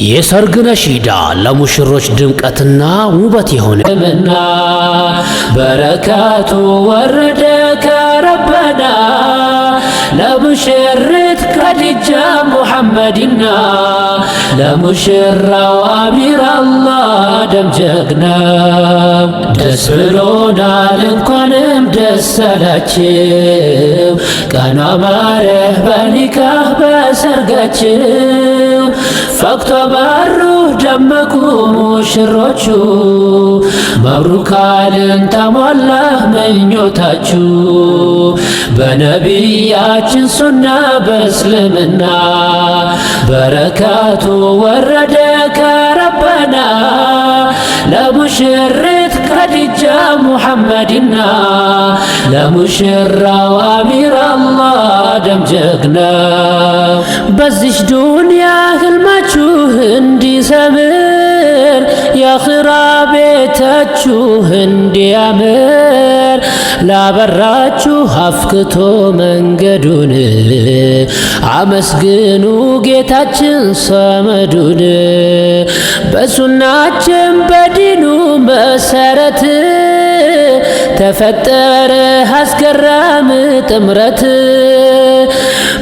የሰርግ ነሺዳ ለሙሽሮች ድምቀትና ውበት የሆነ ምና በረካቱ ወረደ ከረበና ለሙሽሪት ከዲጃ ሙሐመድና ለሙሽራው አሚር አላህ ደም ጀግና ደስ ብሎናል እንኳንም ደስ አላችሁ ቀኑ አማረ በኒካህ በሰርጋችሁ ፈክቶ በሩ ደመቁ ሙሽሮቹ መብሩክ አልን ተሟላ ምኞታችሁ በነቢያችን ሱና በእስልምና በረካቱ ወረደ ከረበና ለሙሽሪት ከዲጃ ሙሐመድና ለሙሽራው አሚር አላህ ደም ጀግና በዚች ዱንያ ህልማችሁ እንዲሰምር የአኺራ ቤታችሁ እንዲያምር ላበራችሁ አፍክቶ መንገዱን አመስግኑ ጌታችን ሰመዱን በሱናችን በዲኑ መሰረት ተፈጠረ አስገራም ጥምረት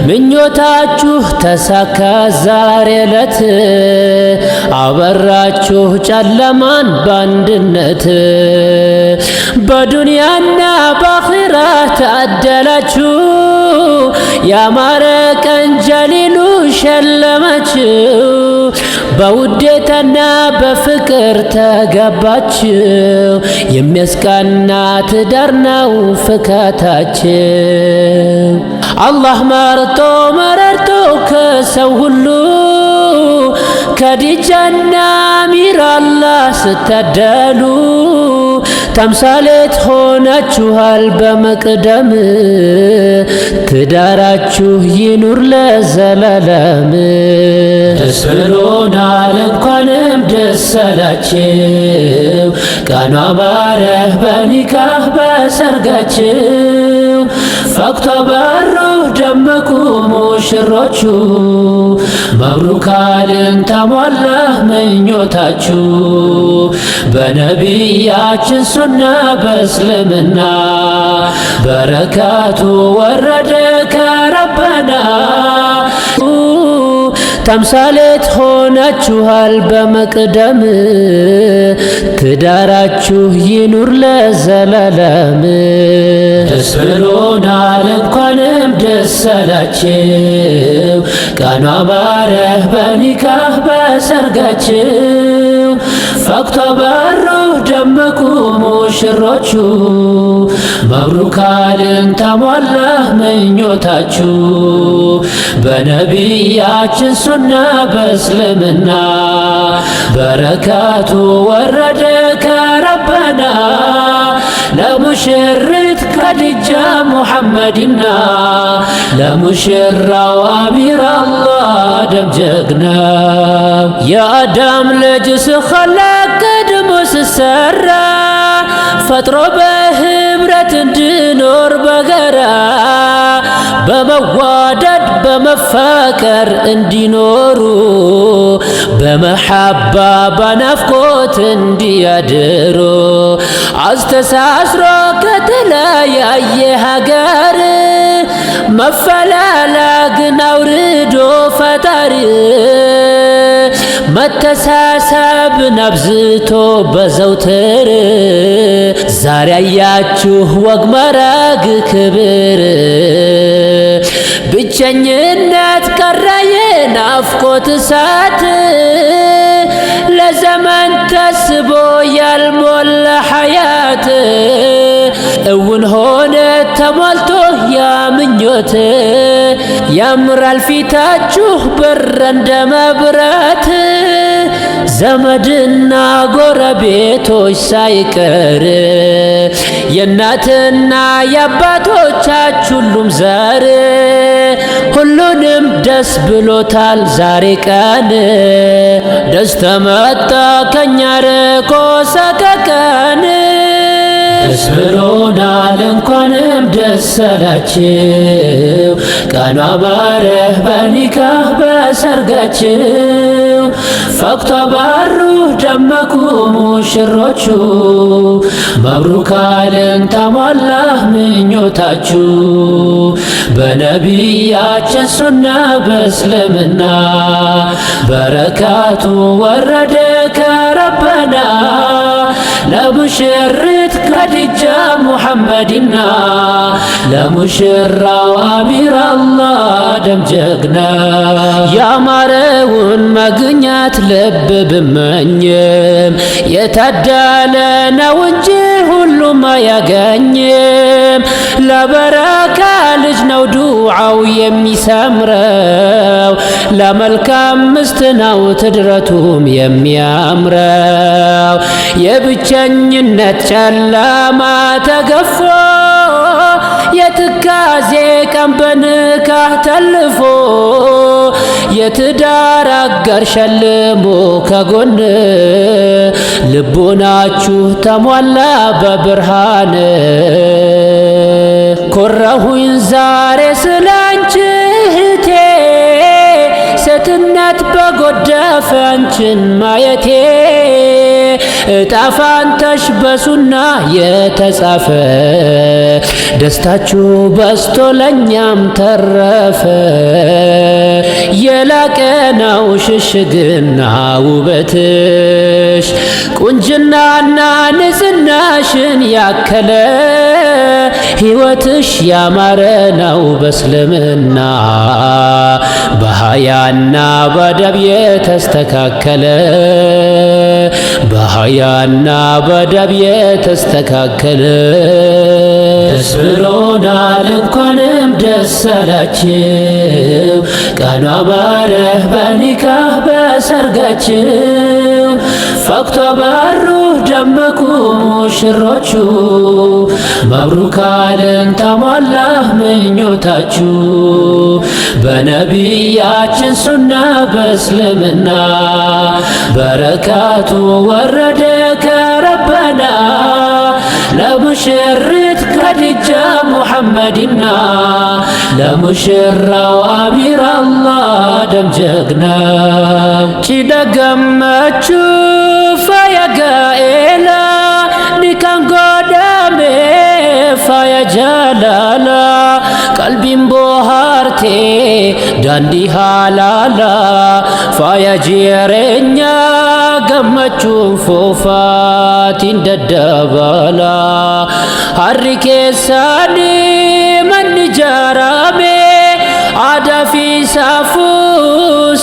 ምኞታችሁ ተሳካ ዛሬ ዕለት አበራችሁ ጨለማን ባንድነት በዱንያና በአኺራ ታደላችሁ ያማረ ቀን ጀሊሉ ሸለማችሁ በውዴታና በፍቅር ተጋባችሁ የሚያስቃና ትዳር ነው ፍካታችሁ አላህ መርጦ መረርቶ ከሰው ሁሉ ከዲጃና አሚር አላህ ስታደሉ ተምሳሌት ሆናችኋል በመቅደም ትዳራችሁ ይኑር ለዘላለም ደስ ብሎናል እንኳንም ደስ አላችሁ ቀኑ አማረ በኒካህ በሰርጋችሁ ፈክቶ በሩ ደመቁ ሙሽሮቹ መብሩክ አልን ተሟላ ምኞታችሁ በነቢያችን ሱና በእስልምና በረካቱ ወረደ ከረበና ተምሳሌት ሆናችኋል በመቅደም ትዳራችሁ ይኑር ለዘላለም ደስ ብሎናል እንኳንም ደስ አላችሁ ቀኑ አማረ በኒካህ በሰርጋችሁ ፈክቶ በሩ ደመቁ ሙሽሮቹ መብሩክ አልን ተሟላ ምኞታችሁ በነቢያችን ሱና በእስልምና በረካቱ ወረደ ከረበና ለሙሽሪት ከዲጃ ሙሐመድና ለሙሽራው አሚር አላህ ደም ጀግና የአዳም ልጅ ስኸለቅ ቀድሞ ስሰራ ፈጥሮ በህብረት እንድኖር በጋራ በመዋደድ በመፋቀር እንዲኖሩ በመሐባ በናፍቆት እንዲያድሩ አስተሳስሮ ከተለያየ ሀገር መፈላለግን አውርዶ ፈጣሪ መተሳሰብን አብዝቶ በዘውትር ዛሬ አያችሁ ወግ ማዕረግ ክብር ብቸኝነት ቀረ የናፍቆት እሳት ለዘመን ተስቦ ያልሞላ ሐያት እውን ሆነ ተሟልቶ ያምኞት ያምራል ፊታችሁ ብር እንደ መብራት ዘመድና ጎረቤቶች ሳይቀር የእናትና የአባቶቻችሁ ሁሉም ዘር ሁሉንም ደስ ብሎታል ዛሬ ቀን ደስታ መጣ ከኛ ርቆ ሰቀቀን ደስ ብሎናል እንኳንም ደስ አላችሁ ቀኑ አማረ በኒካህ በሰርጋችሁ ፈክቶ በሩ ደመቁ ሙሽሮቹ መብሩክ አልን ተሟላ ምኞታችሁ በነቢያችን ሱና በእስልምና በረካቱ ወረደ ከረበና ለሙሽሪት ከድጃ ሙሐመድና ለሙሽራው አሚር አላህ ደም ጀግና ያማረውን መግኘት ልብ ብመኝም የታደለ ነው እንጂ ሁሉም አያገኝም። ለበረካ ልጅ ነው ዱዓው የሚሰምረው ለመልካም ምስት ነው ትድረቱም የሚያምረው። የብቸኝነት ጨለማ ተገፎ የትካዜ ቀን በንካህ ተልፎ የትዳር አጋር ሸልሞ ከጎን ልቦናችሁ ተሟላ በብርሃን። ኮራሁኝ ዛሬ ስላንቺ እህቴ ሴትነት በጎደፈ አንቺን ማየቴ እጣፋንተሽ በሱና የተጻፈ ደስታችሁ በስቶ ለኛም ተረፈ። የላቀ ነው ሽሽግና ውበትሽ ቁንጅናና ንጽናሽን ያከለ ሕይወትሽ ያማረ ነው በእስልምና በሃያና በአደብ የተስተካከለ በሃያና በአደብ የተስተካከለ። ደስ ብሎናል እንኳንም ደስ አላችሁ ቀኑ አማረ በኒካህ በሰርጋችሁ ፈክቶ በሩ ደመቁ ሙሽሮቹ መብሩክ አልን ተሟላ ምኞታችሁ በነቢያችን ሱና በእስልምና በረካቱ ወረደ ከረበና ለሙሽሪት ከድጃ ሙሐመድና ለሙሽራው አሚር አላህ ደም ጀግና ቺደገመቹ ፈየጋኤላ ኒካን ጎዳሜ ፈየ ጀላላ ቀልቢን ቦሃርቴ ዳንዲ ሃላላ ፈየ ጂሬኛ ገመቹን ፎፋቲን ደደበላ ሀሪ ኬሳኒ መን ጃራሜ አዳፊ ሳፉ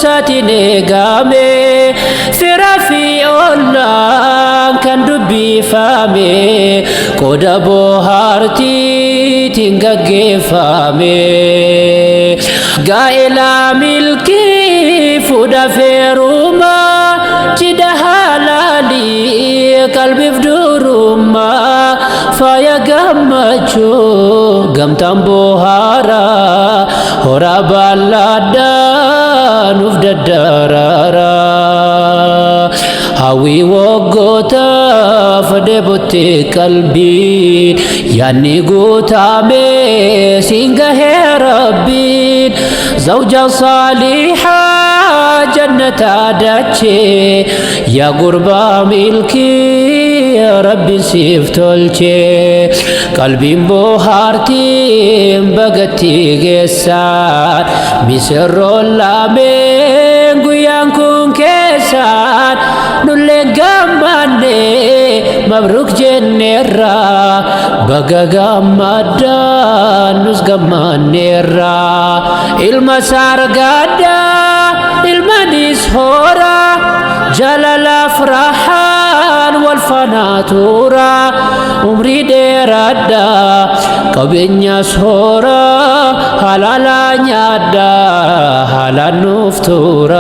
ሳቲኔ ጋሜ ፊራፊ ኦላን ከን ዱቢፋሜ ቆዳ ቦሃርቲ ቲንገጌፋሜ ጋኤላ ሚልኪ ፉዳ ፌሩማ ጂዳ ሃላሊ ቀልቢፍ ዱሩማ ፋያ ገመቹ ገምታን ቦሃራ ሆራ ባላዳ ኑፍ ደደራራ ሀዊ ወጎተ ፈዴ ቦቴ ቀልቢ ያኒ ጉታሜ ሲንገሄ ረቢን ዘውጃ ሳሊሓ ጀነታ ዳቼ ያ ጉርባ ሚልኪ ረቢን ሲፍ ቶልቼ ቀልቢን ቦሃርቲን በገቲ ጌሳን ሚስሮላሜን ጉያን ኩን ኬሳን ኑሌን ገማኔ መብሩክ ጀኔራ በገጋማዳን ኑስ ገማኔራ ኢልመሳርጋዳ ኢልመኒስ ሆራ ጀለላ ፍራሓን ወልፋናቱራ ኡምሪ ዴራዳ ቀቤኛ ሶራ ሃላላኛዳ ሃላኑፍቱራ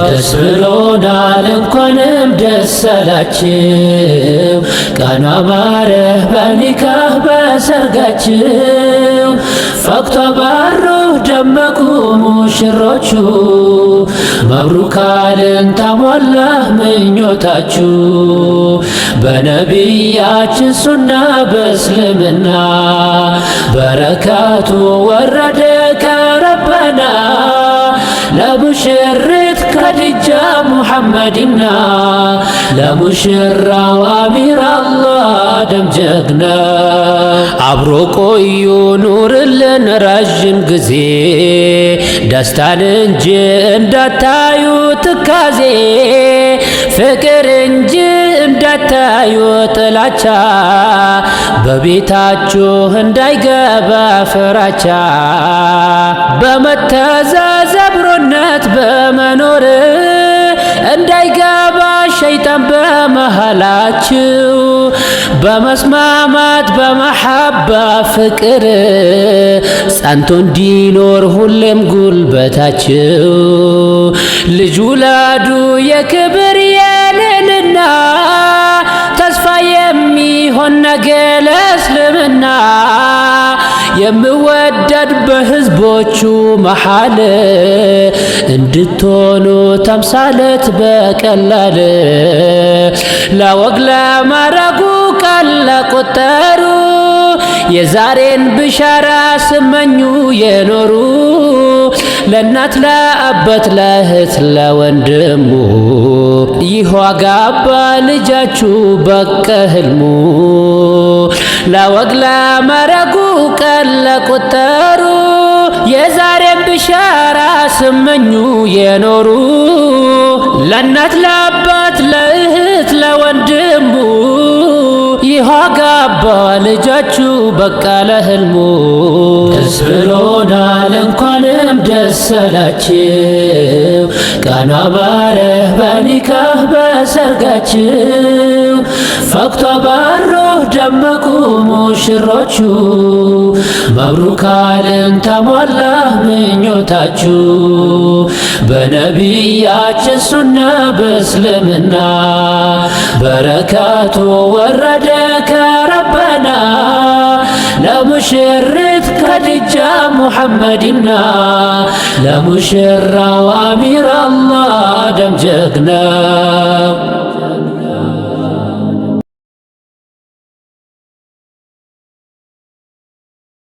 ደስ ብሎናል እንኳንም ደስ አላችሁ ቀኑ አማረ በኒካህ በሰርጋችሁ ፈክቶ በሩ ደመቁ ሙሽሮቹ መብሩክ አልን ተሟላ ምኞታችሁ በነቢያችን ሱና በእስልምና በረካቱ ወረደ ከረበና ለሙሽሪት ከድጃ ሙሐመድና ለሙሽራው አሚር አላህ ደም ጀግና አብሮ ቆዩ ኑርልን ረዥም ጊዜ ደስታን እንጂ እንዳታዩ ትካዜ ፍቅር እንጂ እንዳታዩ ጥላቻ በቤታችሁ እንዳይገባ ፍራቻ በመተዛዘብ አብሮነት በመኖር እንዳይገባ ሸይጣን በመሃላችሁ በመስማማት በመሐባ ፍቅር ጸንቶ እንዲኖር ሁሌም ጉልበታችሁ ልጅ ውላዱ የክብር የልዕልና ተስፋ የሚሆን ነገ ለእስልምና የምወደድ በህዝቦቹ መሃል እንድትሆኑ ተምሳሌት በቀላል ለወግ ለማረጉ ቃል ለቆጠሩ የዛሬን ብሻራ ስመኙ የኖሩ ለእናት ለአባት ለእህት ለወንድሙ ይህ ዋጋባ ልጃችሁ በቀ ህልሙ ለወግ ለማረጉ ቃል ለቆጠሩ የዛሬን ብሻራ ስመኙ የኖሩ ለእናት ለአባት ለእህት ለወንድሙ ይህ ዋጋባ ልጃችሁ በቃ ለህልሙ ደስ ብሎናል እንኳንም ደስ አላችሁ ቀና ባረህ በኒካህ በሰርጋችሁ ፈክቶ ባሮ ደመቁ ሙሽሮቹ መብሩክ አልን ተሟላ ምኞታችሁ በነቢያችን ሱና በእስልምና በረካቱ ወረደ ከረበና ለሙሽሪት ከድጃ ሙሐመድና ለሙሽራው አሚር አላህ ደም ጀግና